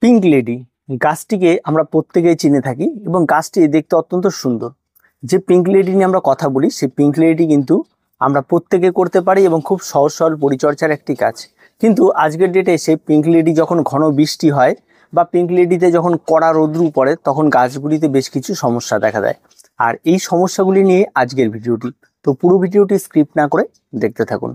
Pink lady গাছটিকে আমরা প্রত্যেকেই চিনে থাকি এবং গাছটি দেখতে অত্যন্ত সুন্দর। যে পিঙ্ক লেডি নিয়ে আমরা কথা বলি, সেই পিঙ্ক লেডি কিন্তু আমরা প্রত্যেকে করতে পারি এবং খুব সহজ সরল পরিচর্যার একটি কাজ। কিন্তু আজকের ডেটে সেই পিঙ্ক লেডি যখন ঘন বৃষ্টি হয় বা পিঙ্ক লেডিতে যখন কড়া রোদ্রু পড়ে, তখন গাছগুলিতে বেশ কিছু সমস্যা দেখা দেয়। আর এই সমস্যাগুলি নিয়ে আজকের ভিডিওটি, তো পুরো ভিডিওটি স্কিপ না করে দেখতে থাকুন।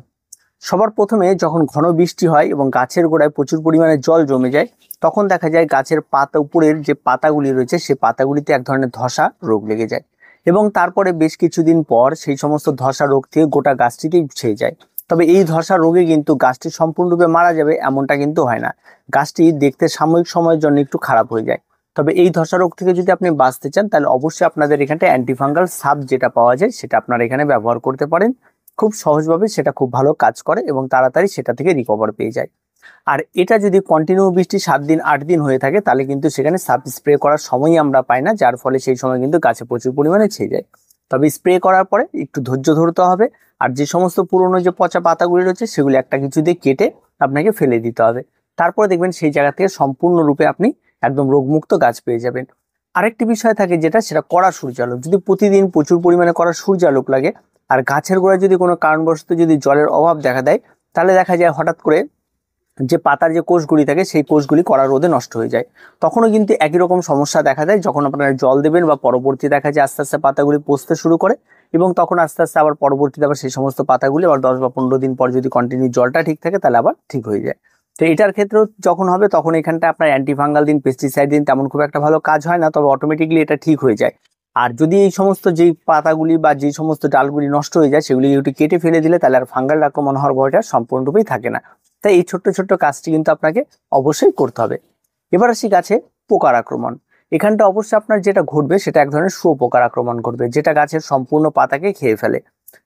সবার প্রথমে যখন ঘন বৃষ্টি হয় এবং গাছের গোড়ায় প্রচুর পরিমাণে জল জমে যায়, তখন দেখা যায় গাছের পাতা উপরের যে পাতাগুলি রয়েছে সেই পাতাগুলিতে এক ধরনের ধসা রোগ লেগে যায় এবং তারপরে বেশ কিছুদিন পর সেই সমস্ত ধসা রোগ থেকে গোটা গাছটিতেই ছেয়ে যায়। তবে এই ধসা রোগে কিন্তু গাছটি সম্পূর্ণরূপে মারা যাবে এমনটা কিন্তু হয় না। গাছটি দেখতে সাময়িক সময়ের জন্য একটু খারাপ হয়ে যায়। তবে এই ধসা রোগ থেকে যদি আপনি বাঁচতে চান, তাহলে অবশ্যই আপনাদের এখানটা অ্যান্টিফাঙ্গাল সাব যেটা পাওয়া যায় সেটা আপনারা এখানে ব্যবহার করতে পারেন। খুব সহজভাবে সেটা খুব ভালো কাজ করে এবং তাড়াতাড়ি সেটা থেকে রিকভার পেয়ে যায়। আর এটা যদি কন্টিনিউ বৃষ্টি 7 দিন 8 দিন হয়ে থাকে, তাহলে কিন্তু সেখানে সাব স্প্রে করার সময়ই আমরা পাই না, যার ফলে সেই সময় কিন্তু গাছে প্রচুর পরিমাণে ছেয়ে যায়। তবে স্প্রে করার পরে একটু ধৈর্য ধরতে হবে। আর যে সমস্ত পুরনো যে পচা পাতাগুলি রয়েছে সেগুলি একটা কিছু দিয়ে কেটে আপনাকে ফেলে দিতে হবে। তারপরে দেখবেন সেই জায়গা থেকে সম্পূর্ণরূপে আপনি একদম রোগমুক্ত গাছ পেয়ে যাবেন। আরেকটি বিষয় থাকে সেটা কড়া সূর্যালোক। যদি প্রতিদিন প্রচুর পরিমাণে কড়া সূর্যালোক লাগে আর গাছের গোড়ায় যদি কোনো কারণবশত যদি জলের অভাব দেখা দেয়, তাহলে দেখা যায় হঠাৎ করে যে পাতার যে কোষগুলি থাকে সেই কোষগুলি কড়া রোদে নষ্ট হয়ে যায়। তখনও কিন্তু একই রকম সমস্যা দেখা দেয় যখন আপনারা জল দেবেন বা পরবর্তী দেখা যায় আস্তে আস্তে পাতাগুলি পচতে শুরু করে এবং তখন আস্তে আস্তে আবার পরবর্তীতে আবার সেই সমস্ত পাতাগুলি আবার 10 বা 15 দিন পর যদি কন্টিনিউ জলটা ঠিক থাকে তাহলে আবার ঠিক হয়ে যায়। তো এটার ক্ষেত্রেও যখন হবে তখন এখানটা আপনার অ্যান্টিফাঙ্গাল দিন, পেস্টিসাইড দিন, তেমন খুব একটা ভালো কাজ হয় না, তবে অটোমেটিকলি এটা ঠিক হয়ে যায়। আর যদি এই সমস্ত যেই পাতাগুলি বা যে সমস্ত ডালগুলি নষ্ট হয়ে যায় সেগুলি একটু কেটে ফেলে দিলে তাহলে আর ফাঙ্গাল আক্রমণ হওয়ার ভয়টা সম্পূর্ণরূপেই থাকে না। তাই এই ছোট্ট ছোট্ট কাজটি কিন্তু আপনাকে অবশ্যই করতে হবে। এবার আসি গাছে পোকার আক্রমণ। এখানটা অবশ্যই আপনার যেটা ঘটবে সেটা এক ধরনের শুঁয়োপোকার আক্রমণ করবে, যেটা গাছের সম্পূর্ণ পাতাকে খেয়ে ফেলে।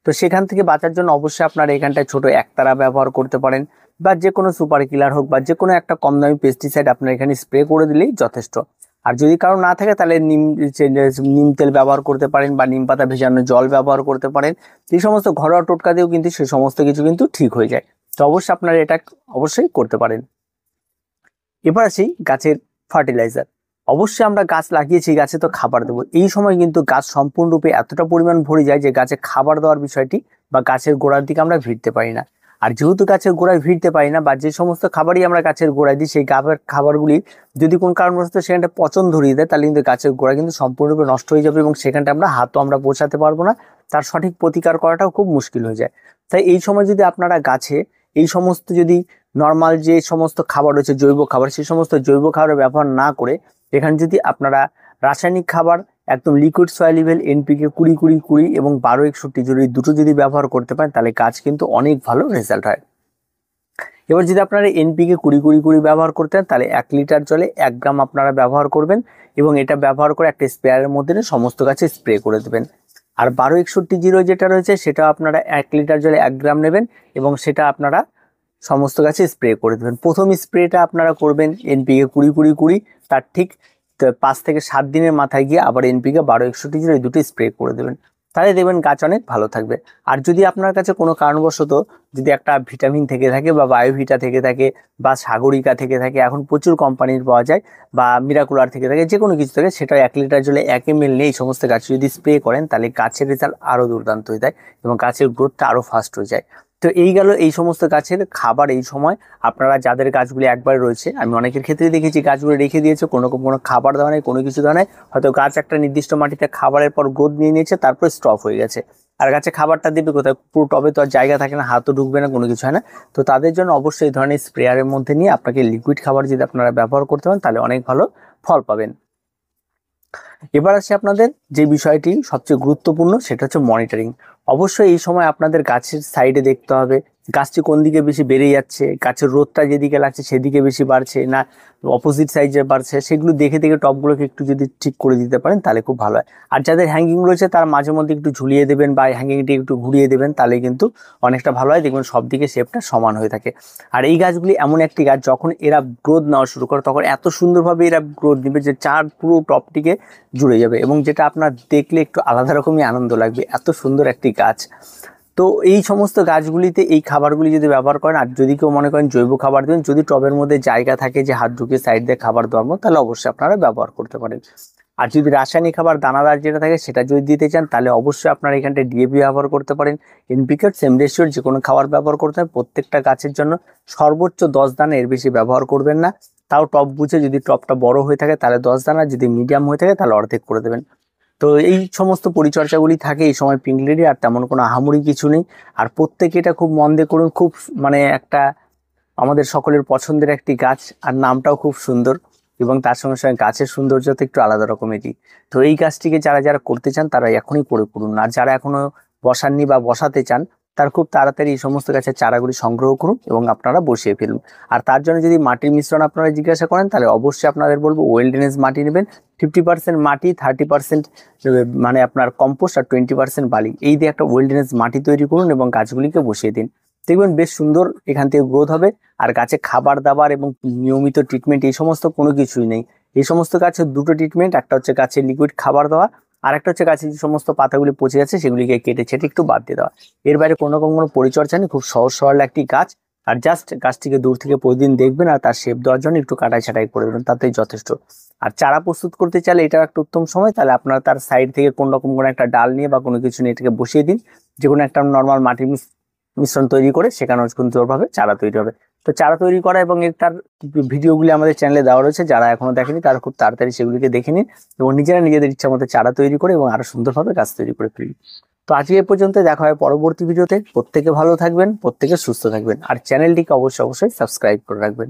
তো সেখান থেকে বাঁচার জন্য অবশ্যই আপনারা এখানটায় ছোট একতারা ব্যবহার করতে পারেন বা যে কোনো সুপার কিলার হোক বা যে কোনো একটা কম দামি পেস্টিসাইড আপনার এখানে স্প্রে করে দিলেই যথেষ্ট। আর যদি কারো না থাকে তাহলে নিম তেল ব্যবহার করতে পারেন বা নিম পাতা ভেজানো জল ব্যবহার করতে পারেন। এই সমস্ত ঘরোয়া টোটকা দিয়েও কিন্তু সেই সমস্ত কিছু কিন্তু ঠিক হয়ে যায়। তো অবশ্যই আপনারা এটা অবশ্যই করতে পারেন। এবার আসি গাছের ফার্টিলাইজার। অবশ্যই আমরা গাছ লাগিয়েছি, গাছে তো খাবার দেবো। এই সময় কিন্তু গাছ সম্পূর্ণরূপে এতটা পরিমাণ ভরে যায় যে গাছে খাবার দেওয়ার বিষয়টি বা গাছের গোড়ার দিকে আমরা ভিড়তে পারি না। আর যেহেতু গাছের গোড়ায় ভিড়তে পারি না বা যে সমস্ত খাবারই আমরা গাছের গোড়ায় দিই সেই খাবারগুলি যদি কোন কারণবশত সেখানটা পচন ধরিয়ে দেয়, তাহলে কিন্তু গাছের গোড়া কিন্তু সম্পূর্ণরূপে নষ্ট হয়ে যাবে এবং সেখানটা আমরা হাতও আমরা পৌঁছাতে পারবো না, তার সঠিক প্রতিকার করাটাও খুব মুশকিল হয়ে যায়। তাই এই সময় যদি আপনারা গাছে এই সমস্ত যদি নর্মাল যে সমস্ত খাবার রয়েছে জৈব খাবার, সেই সমস্ত জৈব খাবারের ব্যবহার না করে এখানে যদি আপনারা রাসায়নিক খাবার একদম লিকুইড সয়েল লেভেল এনপিকে 20-20-20 এবং 12-61 যদি দুটো যদি ব্যবহার করতে পারেন, তাহলে গাছ কিন্তু অনেক ভালো রেজাল্ট হয়। এবার যদি আপনারা এনপিকে 20-20-20 ব্যবহার করতে হয়, তাহলে 1 লিটার জলে 1 গ্রাম আপনারা ব্যবহার করবেন এবং এটা ব্যবহার করে একটা স্প্রেয়ারের মধ্যে সমস্ত গাছে স্প্রে করে দেবেন। আর 12-61-0 যেটা রয়েছে সেটা আপনারা 1 লিটার জলে 1 গ্রাম নেবেন এবং সেটা আপনারা সমস্ত গাছে স্প্রে করে দেবেন। প্রথম স্প্রেটা আপনারা করবেন এনপিকে 20-20-20, তার ঠিক 5 থেকে 7 দিনের মাথায় গিয়ে আবার এনপিকে 12-61-0 এই দুটো স্প্রে করে দেবেন। তাহলে দেখবেন গাছ অনেক ভালো থাকবে। আর যদি আপনার কাছে কোনো কারণবশত যদি একটা ভিটামিন থেকে থাকে বা বায়োভিটা থেকে থাকে বা সাগরিকা থেকে থাকে, এখন প্রচুর কোম্পানির পাওয়া যায়, বা মিরাকুলার থেকে থাকে, যে কোনো কিছু থেকে, সেটা 1 লিটার জলে 1 ml নিয়ে এই সমস্ত গাছে যদি স্প্রে করেন, তাহলে গাছের রেজাল্ট আরও দুর্দান্ত হয়ে যায় এবং গাছের গ্রোথটা আরও ফাস্ট হয়ে যায়। তো এই গেল এই সমস্ত গাছের খাবার। এই সময় আপনারা যাদের গাছগুলি একবার রয়েছে, আমি অনেকের ক্ষেত্রে দেখেছি গাছগুলো রেখে দিয়েছে, কোনো খাবার দেওয়া নেই, কোনো কিছু দেওয়া নেই, হয়তো গাছ একটা নির্দিষ্ট মাটিতে খাবারের পর গ্রোথ নিয়ে নিয়েছে, তারপরে স্টপ হয়ে গেছে। আর গাছে খাবারটা দেবে কোথায়? পুরো টবে তো আর জায়গা থাকে না, হাতও ঢুকবে না, কোনো কিছু হয় না। তো তাদের জন্য অবশ্যই এই ধরনের স্প্রেয়ারের মধ্যে নিয়ে আপনাকে লিকুইড খাবার যদি আপনারা ব্যবহার করতে পারেন, তাহলে অনেক ভালো ফল পাবেন। এবার আসি আপনাদের যে বিষয়টি সবচেয়ে গুরুত্বপূর্ণ, সেটা হচ্ছে মনিটরিং। অবশ্যই এই সময় আপনাদের গাছের সাইডে দেখতে হবে গাছটি কোন দিকে বেশি বেড়ে যাচ্ছে, গাছের রোদটা যেদিকে লাগছে সেদিকে বেশি বাড়ছে না অপোজিট সাইডে বাড়ছে, সেগুলো দেখে দেখে টবগুলোকে একটু যদি ঠিক করে দিতে পারেন তাহলে খুব ভালো হয়। আর যাদের হ্যাঙ্গিং রয়েছে তার মাঝে মধ্যে একটু ঝুলিয়ে দেবেন বা হ্যাঙ্গিংটি একটু ঘুরিয়ে দেবেন, তাহলে কিন্তু অনেকটা ভালো হয়, দেখবেন সব দিকে শেপটা সমান হয়ে থাকে। আর এই গাছগুলি এমন একটি গাছ, যখন এরা গ্রোথ নেওয়া শুরু করে তখন এত সুন্দরভাবে এরা গ্রোথ নেবে যে পুরো টপটিকে জুড়ে যাবে এবং যেটা আপনার দেখলে একটু আলাদা রকমই আনন্দ লাগবে, এত সুন্দর একটি গাছ। তো এই সমস্ত গাছগুলিতে এই খাবারগুলি যদি ব্যবহার করেন, আর যদি কেউ মনে করেন জৈব খাবার দেবেন, যদি টবের মধ্যে জায়গা থাকে যে হাত ঢুকিয়ে সাইড দিয়ে খাবার দেওয়ার মতো, তাহলে অবশ্যই আপনারা ব্যবহার করতে পারেন। আর যদি রাসায়নিক খাবার দানাদার যেটা থাকে সেটা যদি দিতে চান, তাহলে অবশ্যই আপনারা এখানটায় ডিএপি ব্যবহার করতে পারেন। এনপিকে সেম রেশিওর যে কোনো খাবার ব্যবহার করতে হবে। প্রত্যেকটা গাছের জন্য সর্বোচ্চ 10 দানা, এর বেশি ব্যবহার করবেন না। তাও টব বুঝে, যদি টবটা বড় হয়ে থাকে তাহলে 10 দানা, যদি মিডিয়াম হয়ে থাকে তাহলে অর্ধেক করে দেবেন। তো এই সমস্ত পরিচর্যাগুলি থাকে এই সময় পিঙ্ক লেডি, আর তেমন কোনো আহামরি কিছু নেই। আর প্রত্যেকে এটা খুব মন দিয়ে করুন। খুব মানে একটা আমাদের সকলের পছন্দের একটি গাছ, আর নামটাও খুব সুন্দর, এবং তার সঙ্গে সঙ্গে গাছের সৌন্দর্য তো একটু আলাদা রকমেরই। তো এই গাছটিকে যারা যারা করতে চান তারা এখনই করে করুন, আর যারা এখনো বসাননি বা বসাতে চান তার খুব তাড়াতাড়ি এই সমস্ত গাছের চারাগুলি সংগ্রহ করুন এবং আপনারা বসিয়ে ফেলুন। আর তার জন্য যদি মাটির মিশ্রণ আপনারা জিজ্ঞাসা করেন, তাহলে অবশ্যই আপনাদের বলবো ওয়েল ড্রেনেজ মাটি নেবেন। 50% মাটি, 30% মানে আপনার কম্পোস্ট, আর 20% বালি, এই দিয়ে একটা ওয়েল ড্রেনেজ মাটি তৈরি করুন এবং গাছগুলিকে বসিয়ে দিন। দেখবেন বেশ সুন্দর এখান থেকে গ্রোথ হবে। আর গাছে খাবার দাবার এবং নিয়মিত ট্রিটমেন্ট এই সমস্ত কোনো কিছুই নেই। এই সমস্ত গাছের দুটো ট্রিটমেন্ট, একটা হচ্ছে গাছের লিকুইড খাবার দেওয়া, আর একটা হচ্ছে গাছের যে সমস্ত পাতাগুলি পচে যাচ্ছে সেগুলিকে কেটে ছেটে একটু বাদ দিয়ে দেওয়া। এর বাইরে কোনো রকম কোনো পরিচর্যা নেই। খুব সহজ সরল একটি গাছ। আর জাস্ট গাছটিকে দূর থেকে প্রতিদিন দেখবেন, আর তার শেপ দেওয়ার জন্য একটু কাটাই ছাটাই করে দেবেন, তাতেই যথেষ্ট। আর চারা প্রস্তুত করতে চাইলে এটা একটা উত্তম সময়। তাহলে আপনারা তার সাইড থেকে কোনো রকম কোনো একটা ডাল নিয়ে বা কোনো কিছু নিয়ে এটাকে বসিয়ে দিন। যে কোনো একটা নর্মাল মাটির মিশ্রণ তৈরি করে সেখানেও সুন্দরভাবে চারা তৈরি হবে। তো চারা তৈরি করা এবং তার ভিডিওগুলি আমাদের চ্যানেলে দেওয়া রয়েছে, যারা এখনো দেখেনি তারা খুব তাড়াতাড়ি সেগুলিকে দেখে নিন এবং নিজেরা নিজেদের ইচ্ছা মতো চারা তৈরি করে এবং আরো সুন্দরভাবে গাছ তৈরি করে ফেলুন। তো আজকে এ পর্যন্ত, দেখা হয় পরবর্তী ভিডিওতে। প্রত্যেকে ভালো থাকবেন, প্রত্যেকে সুস্থ থাকবেন, আর চ্যানেলটিকে অবশ্যই সাবস্ক্রাইব করে রাখবেন।